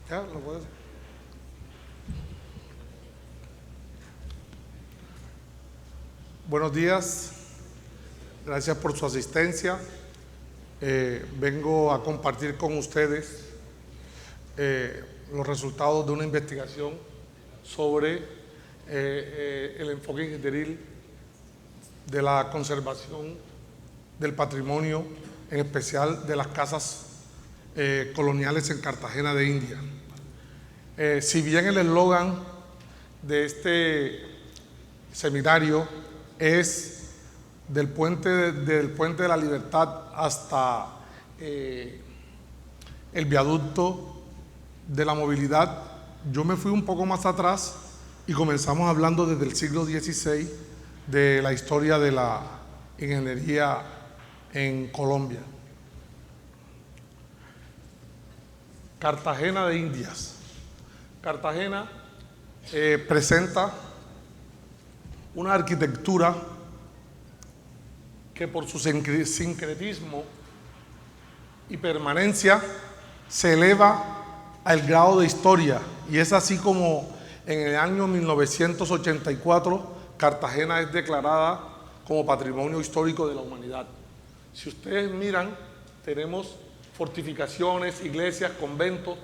Ya, lo puedes. Buenos días, gracias por su asistencia. Vengo a compartir con ustedes los resultados de una investigación sobre el enfoque ingenieril de la conservación del patrimonio, en especial de las casas coloniales en Cartagena de India. Si bien el eslogan de este seminario es del puente de la Libertad hasta el viaducto de la movilidad, yo me fui un poco más atrás y comenzamos hablando desde el siglo XVI de la historia de la ingeniería en Colombia. Cartagena de Indias. Cartagena presenta una arquitectura que por su sincretismo y permanencia se eleva al grado de historia, y es así como en el año 1984 Cartagena es declarada como Patrimonio Histórico de la Humanidad. Si ustedes miran, tenemos fortificaciones, iglesias, conventos,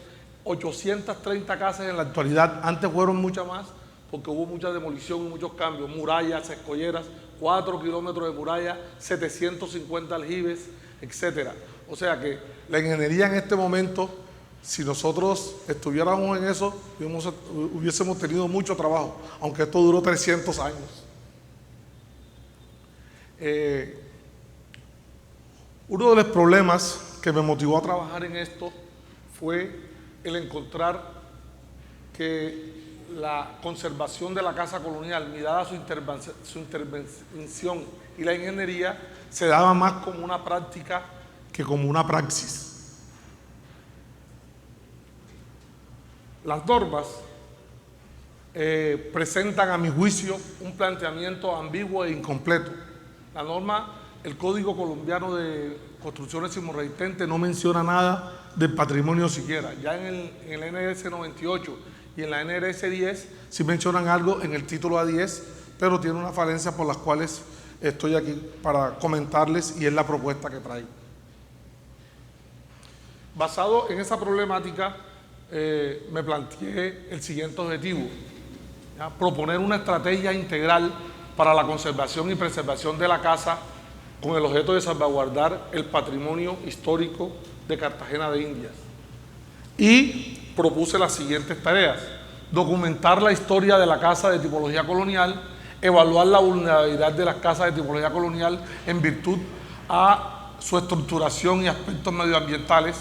830 casas en la actualidad. Antes fueron muchas más porque hubo mucha demolición y muchos cambios, murallas, escolleras, 4 kilómetros de muralla, 750 aljibes, etcétera. O sea que la ingeniería en este momento, si nosotros estuviéramos en eso, hubiésemos tenido mucho trabajo, aunque esto duró 300 años. Uno de los problemas que me motivó a trabajar en esto fue el encontrar que la conservación de la casa colonial, mirada su intervención y la ingeniería, se daba más como una práctica que como una praxis. Las normas presentan, a mi juicio, un planteamiento ambiguo e incompleto. La norma, el Código Colombiano de Construcciones Sismorresistentes, no menciona nada del patrimonio siquiera. Ya en el NRS 98 y en la NRS 10 sí mencionan algo en el título A10, pero tiene una falencia por las cuales estoy aquí para comentarles, y es la propuesta que traigo. Basado en esa problemática, me planteé el siguiente objetivo: ¿ya? Proponer una estrategia integral para la conservación y preservación de la casa con el objeto de salvaguardar el patrimonio histórico de Cartagena de Indias. Y propuse las siguientes tareas: documentar la historia de la casa de tipología colonial, evaluar la vulnerabilidad de las casas de tipología colonial en virtud a su estructuración y aspectos medioambientales,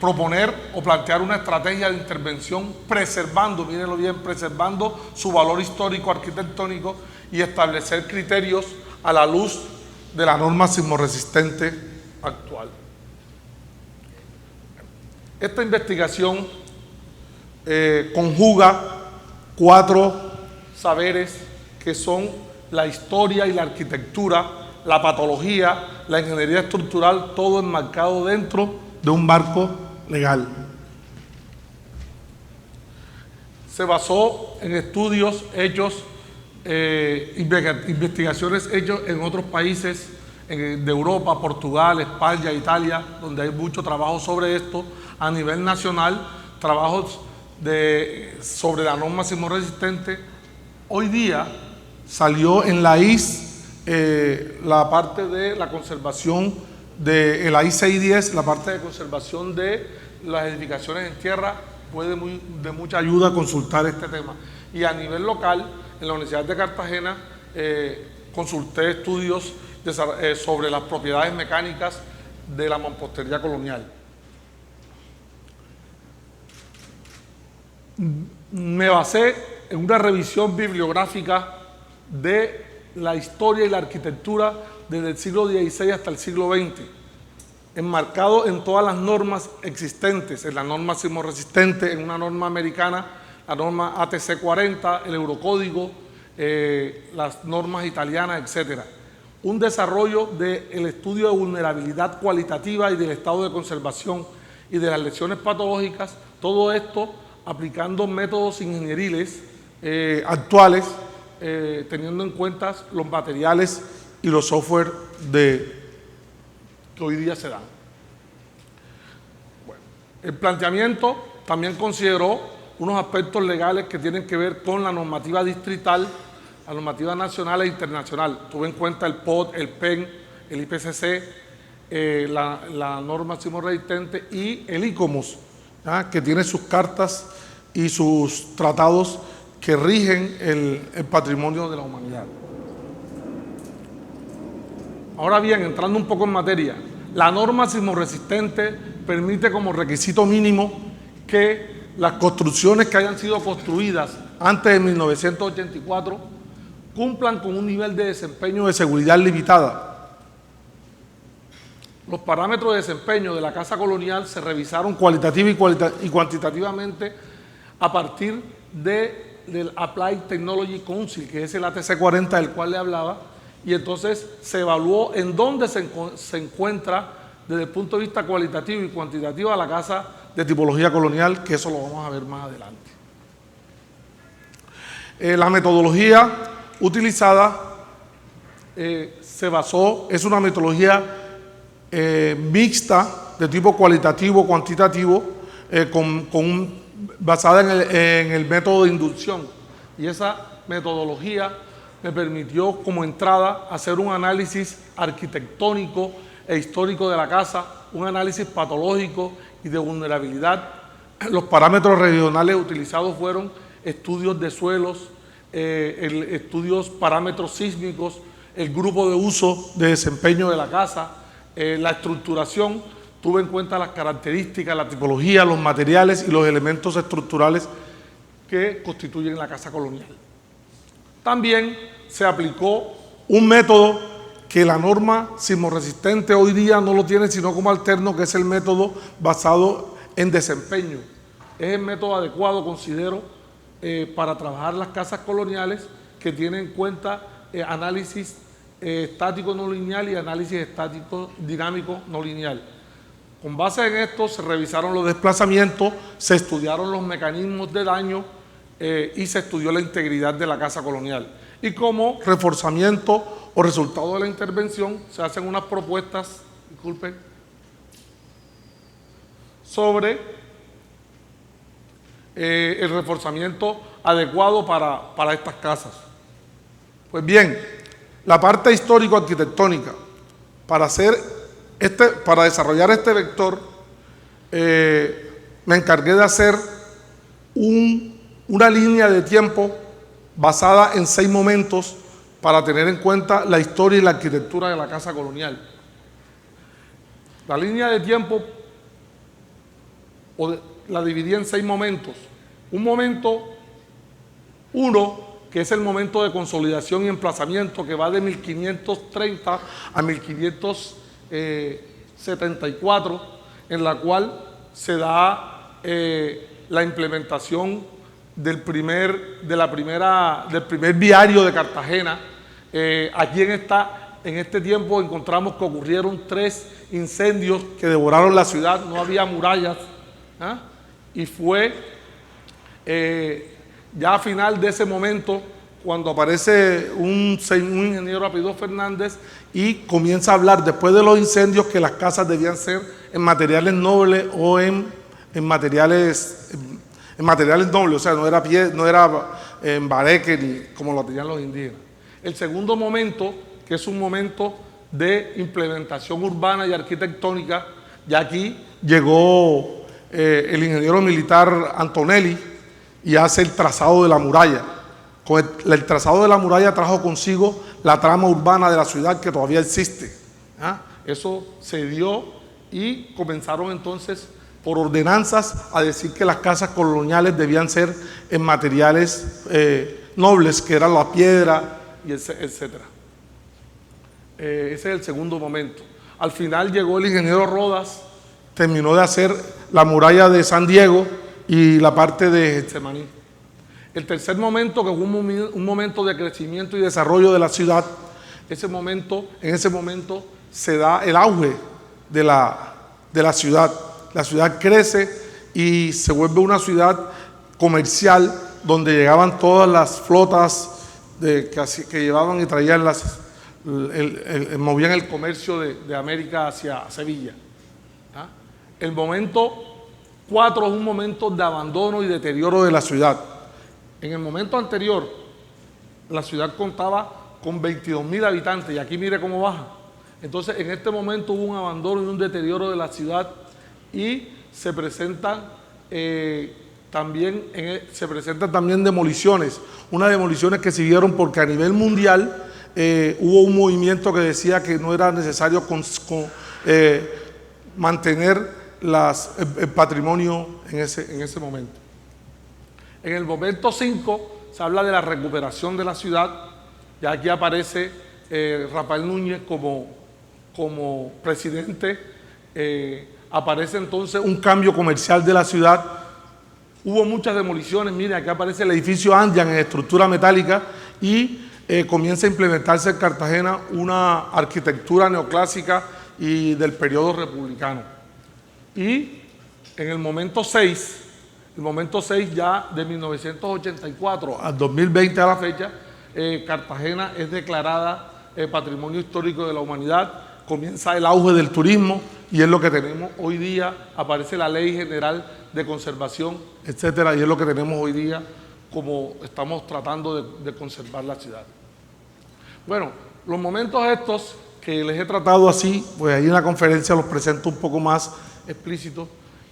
proponer o plantear una estrategia de intervención preservando, mírenlo bien, preservando su valor histórico arquitectónico, y establecer criterios a la luz de la norma sismorresistente actual. Esta investigación conjuga 4 saberes que son la historia y la arquitectura, la patología, la ingeniería estructural, todo enmarcado dentro de un marco legal. Se basó en estudios hechos, investigaciones hechas en otros países de Europa, Portugal, España, Italia, donde hay mucho trabajo sobre esto. A nivel nacional, trabajos sobre la norma sismorresistente. Hoy día salió en la IS la parte de la conservación de la IS 610, la parte de conservación de las edificaciones en tierra. Puede de mucha ayuda consultar este tema. Y a nivel local, en la Universidad de Cartagena, consulté estudios sobre las propiedades mecánicas de la mampostería colonial. Me basé en una revisión bibliográfica de la historia y la arquitectura desde el siglo XVI hasta el siglo XX, enmarcado en todas las normas existentes, en la norma sismorresistente, en una norma americana, la norma ATC 40, el Eurocódigo, las normas italianas, etcétera. Un desarrollo del estudio de vulnerabilidad cualitativa y del estado de conservación y de las lesiones patológicas, Todo esto aplicando métodos ingenieriles actuales, teniendo en cuenta los materiales y los software que hoy día se dan. Bueno, el planteamiento también consideró unos aspectos legales que tienen que ver con la normativa distrital, la normativa nacional e internacional. Tuve en cuenta el POD, el PEN, el IPCC, la norma sismo resistente y el ICOMOS, que tiene sus cartas y sus tratados que rigen el patrimonio de la humanidad. Ahora bien, entrando un poco en materia, la norma sismo resistente permite como requisito mínimo que las construcciones que hayan sido construidas antes de 1984 cumplan con un nivel de desempeño de seguridad limitada. Los parámetros de desempeño de la casa colonial se revisaron cualitativa y cuantitativamente a partir del Applied Technology Council, que es el ATC 40 del cual le hablaba, y entonces se evaluó en dónde se encuentra desde el punto de vista cualitativo y cuantitativo la casa de tipología colonial, que eso lo vamos a ver más adelante. La metodología utilizada es una metodología mixta de tipo cualitativo, cuantitativo, basada en el método de inducción, y esa metodología me permitió como entrada hacer un análisis arquitectónico e histórico de la casa, un análisis patológico y de vulnerabilidad. Los parámetros regionales utilizados fueron estudios de suelos, estudios parámetros sísmicos, el grupo de uso de desempeño de la casa, la estructuración. Tuve en cuenta las características, la tipología, los materiales y los elementos estructurales que constituyen la casa colonial. También se aplicó un método que la norma sismo resistente hoy día no lo tiene sino como alterno, que es el método basado en desempeño. Es el método adecuado, considero, para trabajar las casas coloniales, que tiene en cuenta análisis estático no lineal y análisis estático dinámico no lineal. Con base en esto se revisaron los desplazamientos, se estudiaron los mecanismos de daño y se estudió la integridad de la casa colonial. Y como reforzamiento o resultado de la intervención se hacen unas propuestas, sobre el reforzamiento adecuado para estas casas. Pues bien, la parte histórico-arquitectónica, para desarrollar este vector, me encargué de hacer una línea de tiempo basada en 6 momentos para tener en cuenta la historia y la arquitectura de la casa colonial. La línea de tiempo la dividí en 6 momentos. Un momento 1, que es el momento de consolidación y emplazamiento, que va de 1530 a 1574, en la cual se da la implementación del primer viario de Cartagena. Aquí en este tiempo encontramos que ocurrieron 3 incendios que devoraron la ciudad, no había murallas, y fue ya a final de ese momento cuando aparece un ingeniero apellido Fernández y comienza a hablar, después de los incendios, que las casas debían ser en materiales nobles o en materiales nobles, o sea, no era en bareque ni como lo tenían los indígenas. El segundo momento, que es un momento de implementación urbana y arquitectónica, ya aquí llegó el ingeniero militar Antonelli y hace el trazado de la muralla. Con el trazado de la muralla trajo consigo la trama urbana de la ciudad, que todavía existe. Eso se dio y comenzaron entonces por ordenanzas a decir que las casas coloniales debían ser en materiales nobles, que eran la piedra, y etcétera. Ese es el segundo momento. Al final llegó el ingeniero Rodas, terminó de hacer la muralla de San Diego y la parte de Getsemaní. El tercer momento, que fue un momento de crecimiento y desarrollo de la ciudad, en ese momento se da el auge de la ciudad. La ciudad crece y se vuelve una ciudad comercial donde llegaban todas las flotas que llevaban y traían movían el comercio de América hacia Sevilla. ¿Ah? El momento 4 es un momento de abandono y deterioro de la ciudad. En el momento anterior, la ciudad contaba con 22.000 habitantes y aquí mire cómo baja. Entonces, en este momento hubo un abandono y un deterioro de la ciudad y se presentan también demoliciones. Unas demoliciones que se dieron porque a nivel mundial hubo un movimiento que decía que no era necesario mantener el patrimonio en ese momento. En el momento 5 se habla de la recuperación de la ciudad. Ya aquí aparece Rafael Núñez como presidente. Aparece entonces un cambio comercial de la ciudad. Hubo muchas demoliciones. Miren, aquí aparece el edificio Andian en estructura metálica y comienza a implementarse en Cartagena una arquitectura neoclásica y del periodo republicano. Y en el momento 6 ya de 1984 al 2020 a la fecha, Cartagena es declarada Patrimonio Histórico de la Humanidad, comienza el auge del turismo y es lo que tenemos hoy día, aparece la Ley General de Conservación, etcétera, y es lo que tenemos hoy día como estamos tratando de conservar la ciudad. Bueno, los momentos estos que les he tratado así, pues ahí en la conferencia los presento un poco más explícitos,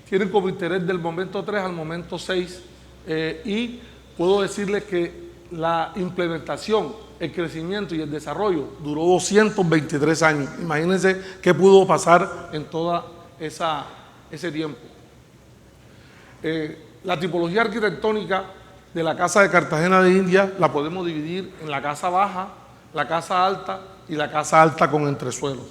tienen como interés del momento 3 al momento 6 y puedo decirles que la implementación, el crecimiento y el desarrollo duró 223 años. Imagínense qué pudo pasar en toda ese tiempo. La tipología arquitectónica de la Casa de Cartagena de Indias la podemos dividir en la casa baja, la casa alta y la casa alta con entresuelos.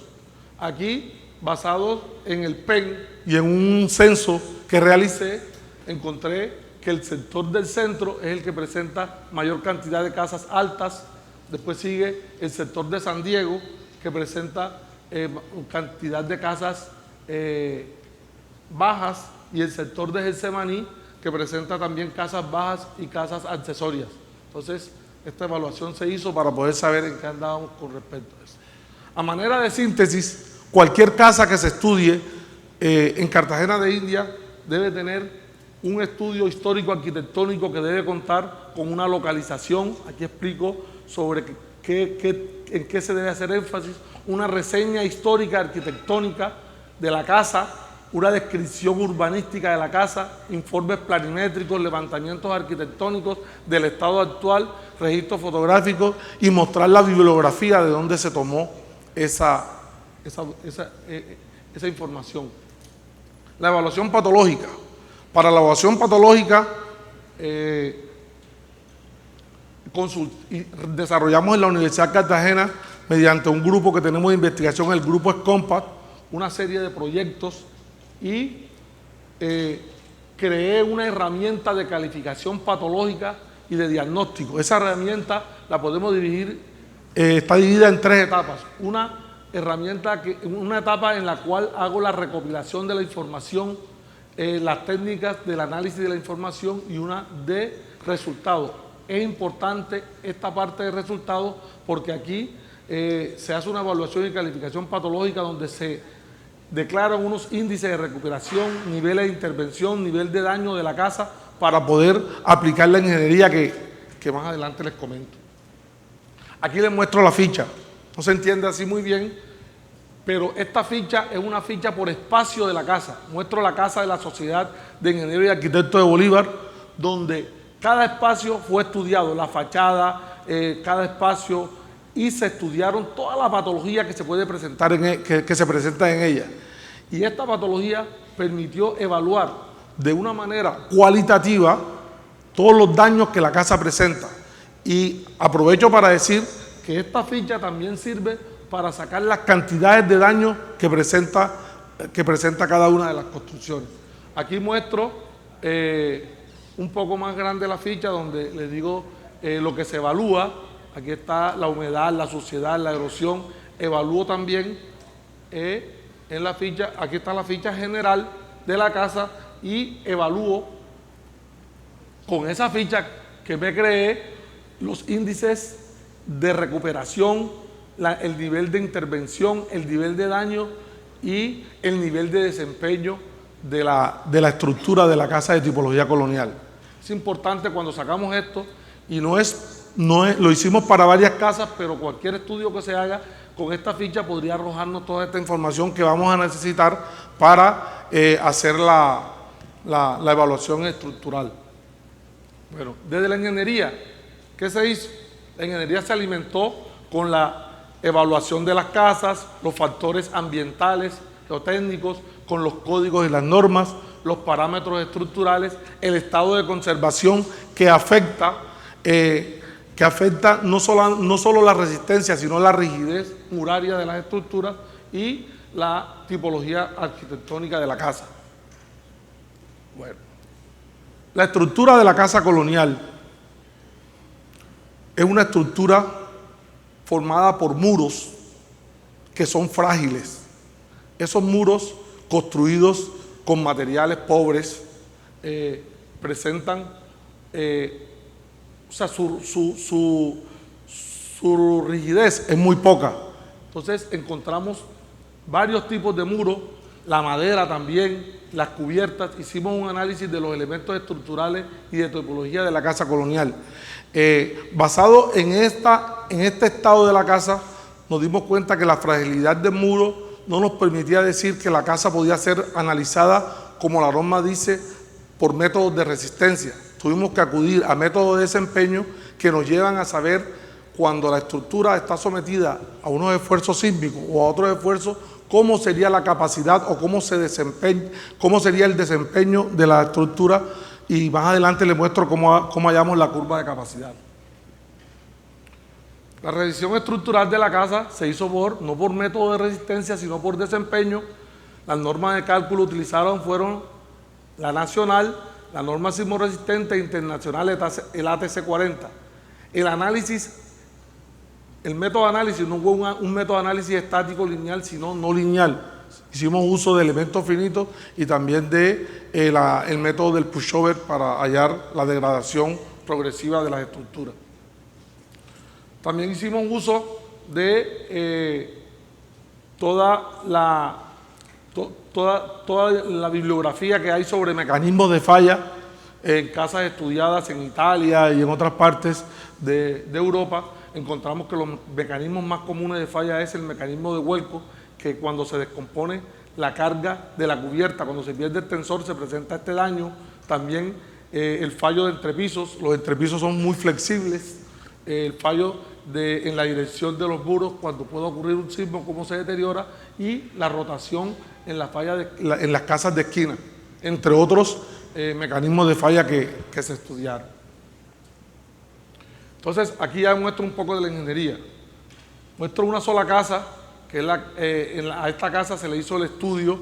Aquí, basados en el PEN y en un censo que realicé, encontré que el sector del centro es el que presenta mayor cantidad de casas altas. Después sigue el sector de San Diego, que presenta cantidad de casas bajas, y el sector de Getsemaní, que presenta también casas bajas y casas accesorias. Entonces, esta evaluación se hizo para poder saber en qué andábamos con respecto a eso. A manera de síntesis, cualquier casa que se estudie en Cartagena de Indias debe tener un estudio histórico arquitectónico que debe contar con una localización. Aquí explico sobre en qué se debe hacer énfasis, una reseña histórica arquitectónica de la casa, una descripción urbanística de la casa, informes planimétricos, levantamientos arquitectónicos del estado actual, registros fotográficos y mostrar la bibliografía de dónde se tomó esa información. La evaluación patológica. Para la evaluación patológica desarrollamos en la Universidad de Cartagena, mediante un grupo que tenemos de investigación, el grupo SCOMPAT, una serie de proyectos y creé una herramienta de calificación patológica y de diagnóstico. Esa herramienta la podemos dividir, está dividida en 3 etapas. Una etapa en la cual hago la recopilación de la información, las técnicas del análisis de la información, y una de resultados. Es importante esta parte de resultados porque aquí se hace una evaluación y calificación patológica donde se declaran unos índices de recuperación, niveles de intervención, nivel de daño de la casa, para poder aplicar la ingeniería que más adelante les comento. Aquí les muestro la ficha. No se entiende así muy bien, pero esta ficha es una ficha por espacio de la casa. Muestro la casa de la Sociedad de Ingenieros y Arquitectos de Bolívar, donde cada espacio fue estudiado, la fachada, cada espacio, y se estudiaron toda la patología que se puede presentar que se presenta en ella. Y esta patología permitió evaluar de una manera cualitativa todos los daños que la casa presenta. Y aprovecho para decir que esta ficha también sirve para sacar las cantidades de daños que presenta cada una de las construcciones. Aquí muestro un poco más grande la ficha, donde les digo lo que se evalúa. Aquí está la humedad, la suciedad, la erosión. Evalúo también en la ficha, aquí está la ficha general de la casa, y evalúo con esa ficha que me creé los índices de recuperación, el nivel de intervención, el nivel de daño y el nivel de desempeño de la estructura de la casa de tipología colonial. Es importante cuando sacamos esto, y lo hicimos para varias casas, pero cualquier estudio que se haga con esta ficha podría arrojarnos toda esta información que vamos a necesitar para hacer la evaluación estructural. Bueno, desde la ingeniería, ¿qué se hizo? La ingeniería se alimentó con la evaluación de las casas, los factores ambientales, geotécnicos, con los códigos y las normas, los parámetros estructurales, el estado de conservación que afecta no solo la resistencia, sino la rigidez muraria de las estructuras y la tipología arquitectónica de la casa. Bueno, la estructura de la casa colonial es una estructura formada por muros que son frágiles. Esos muros construidos con materiales pobres presentan, o sea, su rigidez es muy poca. Entonces encontramos varios tipos de muros, la madera también, las cubiertas. Hicimos un análisis de los elementos estructurales y de topología de la casa colonial. Basado en este estado de la casa, nos dimos cuenta que la fragilidad del muro no nos permitía decir que la casa podía ser analizada, como la norma dice, por métodos de resistencia. Tuvimos que acudir a métodos de desempeño que nos llevan a saber cuando la estructura está sometida a unos esfuerzos sísmicos o a otros esfuerzos, cómo sería la capacidad o cómo sería el desempeño de la estructura, y más adelante les muestro cómo hallamos la curva de capacidad. La revisión estructural de la casa se hizo no por método de resistencia, sino por desempeño. Las normas de cálculo utilizadas fueron la nacional, la norma sismorresistente internacional, el ATC 40. El método de análisis no fue un método de análisis estático lineal, sino no lineal. Hicimos uso de elementos finitos y también el método del pushover para hallar la degradación progresiva de las estructuras. También hicimos uso de toda la bibliografía que hay sobre mecanismos de falla en casas estudiadas en Italia y en otras partes de Europa. Encontramos que los mecanismos más comunes de falla es el mecanismo de vuelco, que cuando se descompone la carga de la cubierta, cuando se pierde el tensor, se presenta este daño. También el fallo de entrepisos, los entrepisos son muy flexibles, el fallo en la dirección de los muros cuando puede ocurrir un sismo, cómo se deteriora, y la rotación en la falla en las casas de esquina, entre otros mecanismos de falla que se estudiaron. Entonces, aquí ya muestro un poco de la ingeniería. Muestro una sola casa, que es a esta casa se le hizo el estudio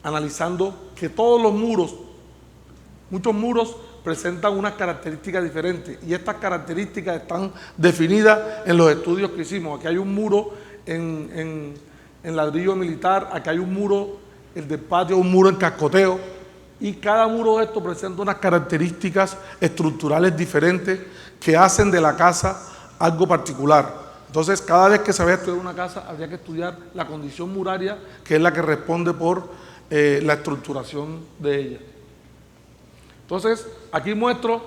analizando que todos los muros, muchos muros presentan unas características diferentes, y estas características están definidas en los estudios que hicimos. Aquí hay un muro en ladrillo militar, aquí hay un muro, el del patio, un muro en cascoteo, y cada muro de estos presenta unas características estructurales diferentes que hacen de la casa algo particular. Entonces, cada vez que se vaya a estudiar una casa, habría que estudiar la condición muraria, que es la que responde por la estructuración de ella. Entonces, aquí muestro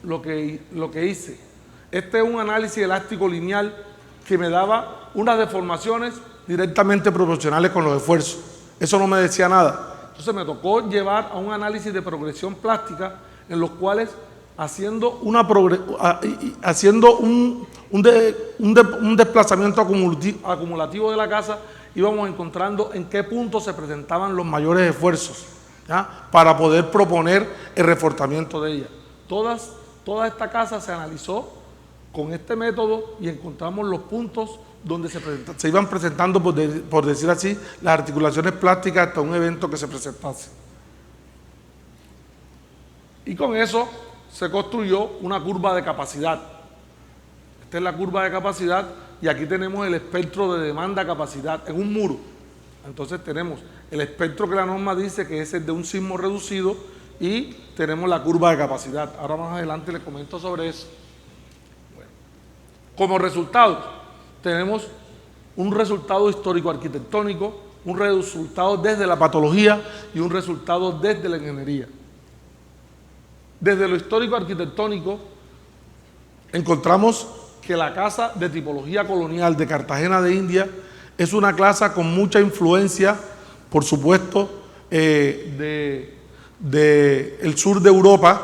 lo que hice. Este es un análisis elástico lineal que me daba unas deformaciones directamente proporcionales con los esfuerzos. Eso no me decía nada. Entonces me tocó llevar a un análisis de progresión plástica, en los cuales haciendo un desplazamiento acumulativo de la casa, íbamos encontrando en qué punto se presentaban los mayores esfuerzos, ¿ya?, para poder proponer el reforzamiento de ella. Toda esta casa se analizó con este método y encontramos los puntos donde se iban presentando, por decir así, las articulaciones plásticas hasta un evento que se presentase. Y con eso se construyó una curva de capacidad. Esta es la curva de capacidad, y aquí tenemos el espectro de demanda-capacidad en un muro. Entonces tenemos el espectro que la norma dice que es el de un sismo reducido y tenemos la curva de capacidad. Ahora más adelante les comento sobre eso. Bueno, como resultado, tenemos un resultado histórico-arquitectónico, un resultado desde la patología y un resultado desde la ingeniería. Desde lo histórico-arquitectónico encontramos que la casa de tipología colonial de Cartagena de India es una casa con mucha influencia, por supuesto, del sur de Europa.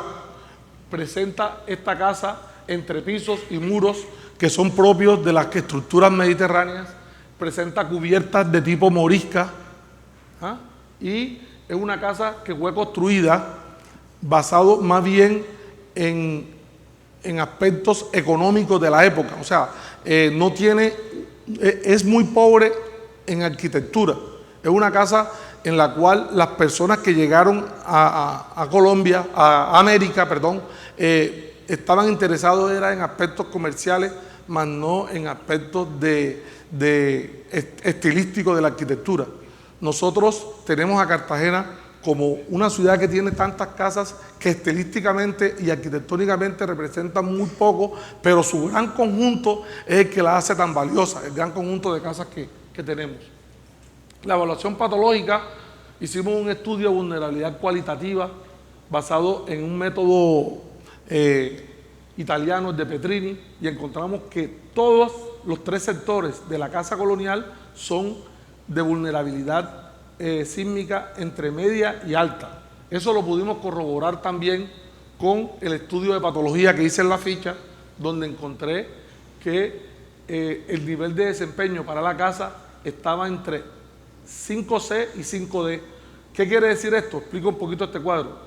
Presenta esta casa entrepisos y muros que son propios de las estructuras mediterráneas, presenta cubiertas de tipo morisca, ¿ah? Y es una casa que fue construida basado más bien en aspectos económicos de la época, o sea, no tiene, es muy pobre en arquitectura. Es una casa en la cual las personas que llegaron a Colombia, a América, perdón, estaban interesados era en aspectos comerciales, más no en aspectos estilísticos de la arquitectura. Nosotros tenemos a Cartagena como una ciudad que tiene tantas casas que estilísticamente y arquitectónicamente representan muy poco, pero su gran conjunto es el que la hace tan valiosa, el gran conjunto de casas que tenemos. La evaluación patológica, hicimos un estudio de vulnerabilidad cualitativa basado en un método italiano, el de Petrini, y encontramos que todos los 3 sectores de la casa colonial son de vulnerabilidad sísmica entre media y alta. Eso lo pudimos corroborar también con el estudio de patología que hice en la ficha, donde encontré que el nivel de desempeño para la casa estaba entre 5C y 5D. ¿Qué quiere decir esto? Explico un poquito este cuadro.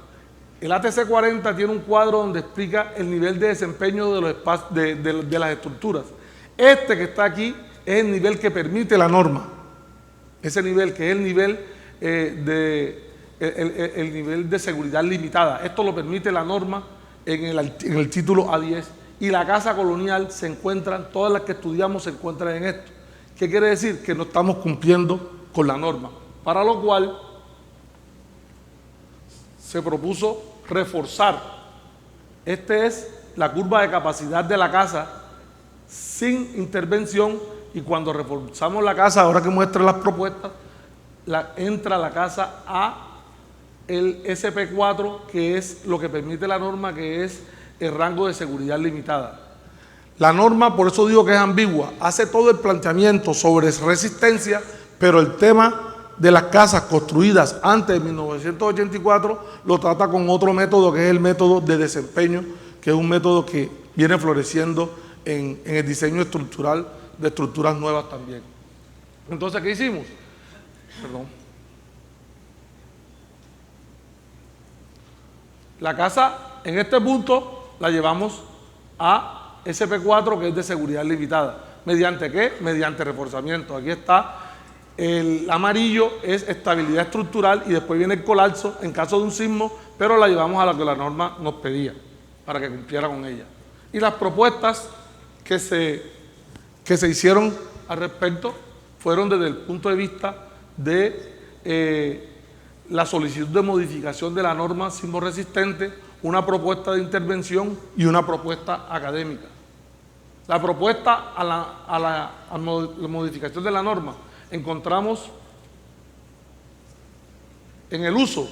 El ATC 40 tiene un cuadro donde explica el nivel de desempeño de, los de las estructuras. Este que está aquí es el nivel que permite la norma. Ese nivel que es el nivel el nivel de seguridad limitada. Esto lo permite la norma en el título A10. Y la casa colonial se encuentran, todas las que estudiamos se encuentran en esto. ¿Qué quiere decir? Que no estamos cumpliendo con la norma. Para lo cual se propuso reforzar. Esta es la curva de capacidad de la casa sin intervención, y cuando reforzamos la casa, ahora que muestre las propuestas, entra la casa a el SP4, que es lo que permite la norma, que es el rango de seguridad limitada. La norma, por eso digo que es ambigua, hace todo el planteamiento sobre resistencia, pero el tema de las casas construidas antes de 1984 lo trata con otro método, que es el método de desempeño, que es un método que viene floreciendo en el diseño estructural de estructuras nuevas también. Entonces, ¿qué hicimos? Perdón. La casa, en este punto, la llevamos a SP4, que es de seguridad limitada. ¿Mediante qué? Mediante reforzamiento. Aquí está. El amarillo es estabilidad estructural y después viene el colapso en caso de un sismo, pero la llevamos a lo que la norma nos pedía para que cumpliera con ella. Y las propuestas que se hicieron al respecto fueron desde el punto de vista de la solicitud de modificación de la norma sismo resistente, una propuesta de intervención y una propuesta académica. La propuesta a la modificación de la norma, encontramos en el uso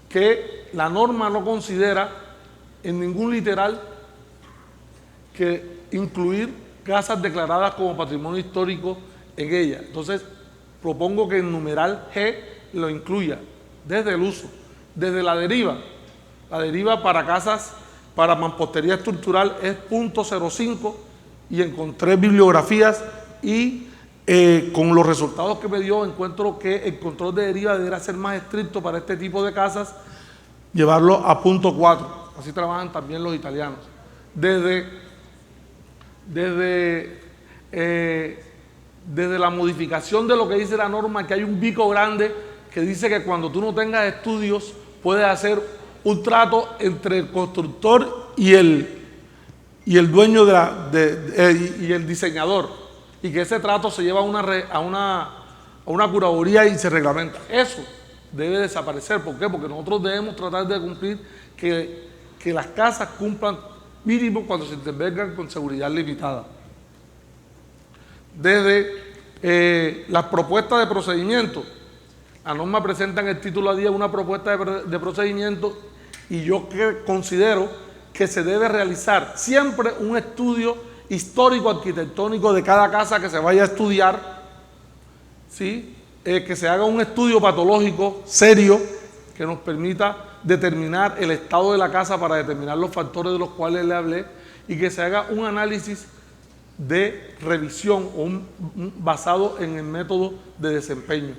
que la norma no considera en ningún literal que incluir casas declaradas como patrimonio histórico en ella. Entonces, propongo que el numeral G lo incluya desde el uso, desde la deriva. La deriva para casas, para mampostería estructural es .05, y encontré bibliografías y con los resultados que me dio, encuentro que el control de deriva debería ser más estricto para este tipo de casas, llevarlo a .4. Así trabajan también los italianos. Desde la modificación de lo que dice la norma, que hay un bico grande que dice que cuando tú no tengas estudios puedes hacer un trato entre el constructor y el dueño y el diseñador, y que ese trato se lleva a una curaduría y se reglamenta. Eso debe desaparecer. ¿Por qué? Porque nosotros debemos tratar de cumplir que las casas cumplan mínimo cuando se intervengan con seguridad limitada. Desde las propuestas de procedimiento, la norma presenta en el título 10 una propuesta de procedimiento y yo considero que se debe realizar siempre un estudio histórico arquitectónico de cada casa que se vaya a estudiar, ¿sí? Que se haga un estudio patológico serio que nos permita determinar el estado de la casa para determinar los factores de los cuales le hablé y que se haga un análisis de revisión basado en el método de desempeño,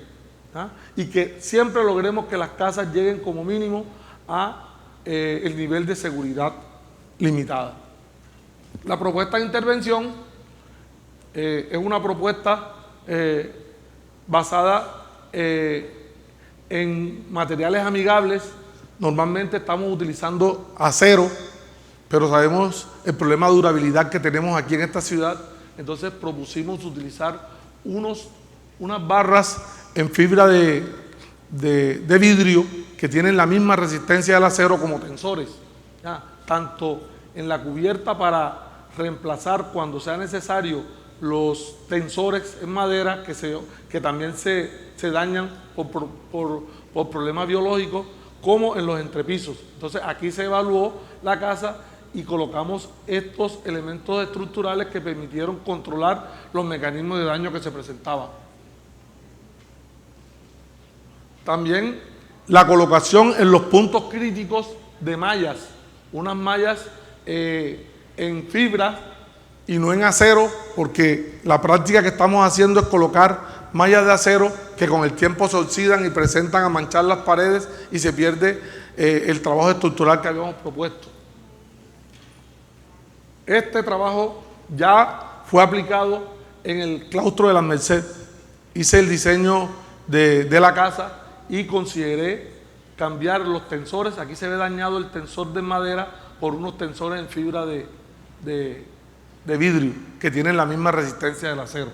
¿ah? Y que siempre logremos que las casas lleguen como mínimo a el nivel de seguridad limitada. La propuesta de intervención es una propuesta basada en materiales amigables. Normalmente estamos utilizando acero, pero sabemos el problema de durabilidad que tenemos aquí en esta ciudad, entonces propusimos utilizar unas barras en fibra de vidrio que tienen la misma resistencia del acero como tensores, ¿ya? Tanto en la cubierta para reemplazar cuando sea necesario los tensores en madera que también se dañan por problemas biológicos, como en los entrepisos. Entonces aquí se evaluó la casa y colocamos estos elementos estructurales que permitieron controlar los mecanismos de daño que se presentaban. También la colocación en los puntos críticos de mallas, unas mallas en fibra y no en acero, porque la práctica que estamos haciendo es colocar mallas de acero que con el tiempo se oxidan y presentan a manchar las paredes y se pierde el trabajo estructural que habíamos propuesto. Este trabajo ya fue aplicado en el claustro de las Mercedes. Hice el diseño de la casa y consideré cambiar los tensores. Aquí se ve dañado el tensor de madera por unos tensores en fibra de vidrio que tienen la misma resistencia del acero.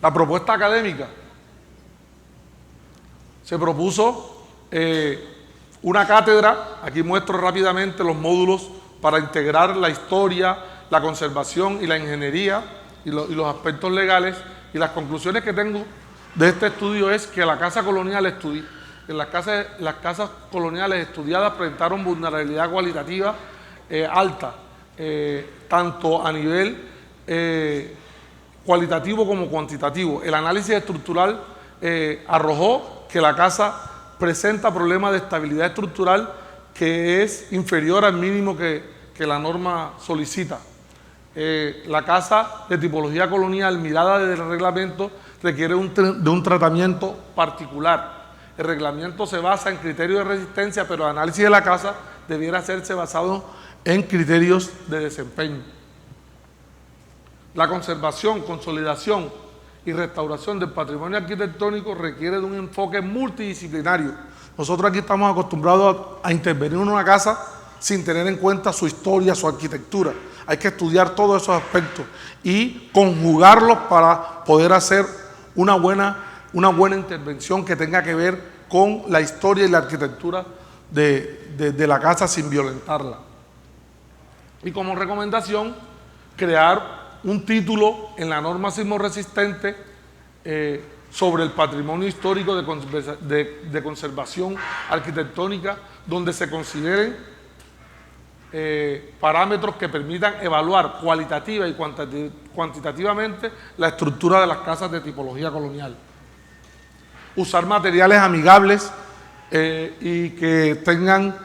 La propuesta académica, se propuso una cátedra. Aquí muestro rápidamente los módulos para integrar la historia, la conservación y la ingeniería y los aspectos legales. Y las conclusiones que tengo de este estudio es que las casas coloniales estudiadas presentaron vulnerabilidad cualitativa alta, tanto a nivel cualitativo como cuantitativo. El análisis estructural arrojó que la casa presenta problemas de estabilidad estructural que es inferior al mínimo que la norma solicita. La casa de tipología colonial mirada desde el reglamento requiere de un tratamiento particular. El reglamento se basa en criterios de resistencia, pero el análisis de la casa debiera hacerse basado en criterios de desempeño. La conservación, consolidación y restauración del patrimonio arquitectónico requiere de un enfoque multidisciplinario. Nosotros aquí estamos acostumbrados a intervenir en una casa sin tener en cuenta su historia, su arquitectura. Hay que estudiar todos esos aspectos y conjugarlos para poder hacer una buena intervención que tenga que ver con la historia y la arquitectura de la casa sin violentarla. Y como recomendación, crear un título en la norma sismorresistente sobre el patrimonio histórico de conservación arquitectónica, donde se consideren parámetros que permitan evaluar cualitativa y cuantitativamente la estructura de las casas de tipología colonial. Usar materiales amigables y que tengan,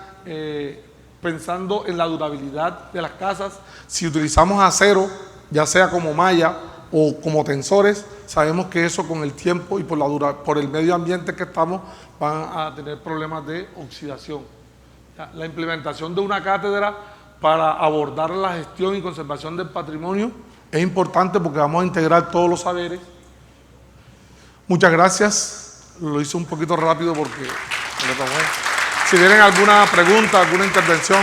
pensando en la durabilidad de las casas. Si utilizamos acero, ya sea como malla o como tensores, sabemos que eso con el tiempo y por el medio ambiente que estamos van a tener problemas de oxidación. La implementación de una cátedra para abordar la gestión y conservación del patrimonio es importante porque vamos a integrar todos los saberes. Muchas gracias. Lo hice un poquito rápido porque me lo tomé. Si tienen alguna pregunta, alguna intervención.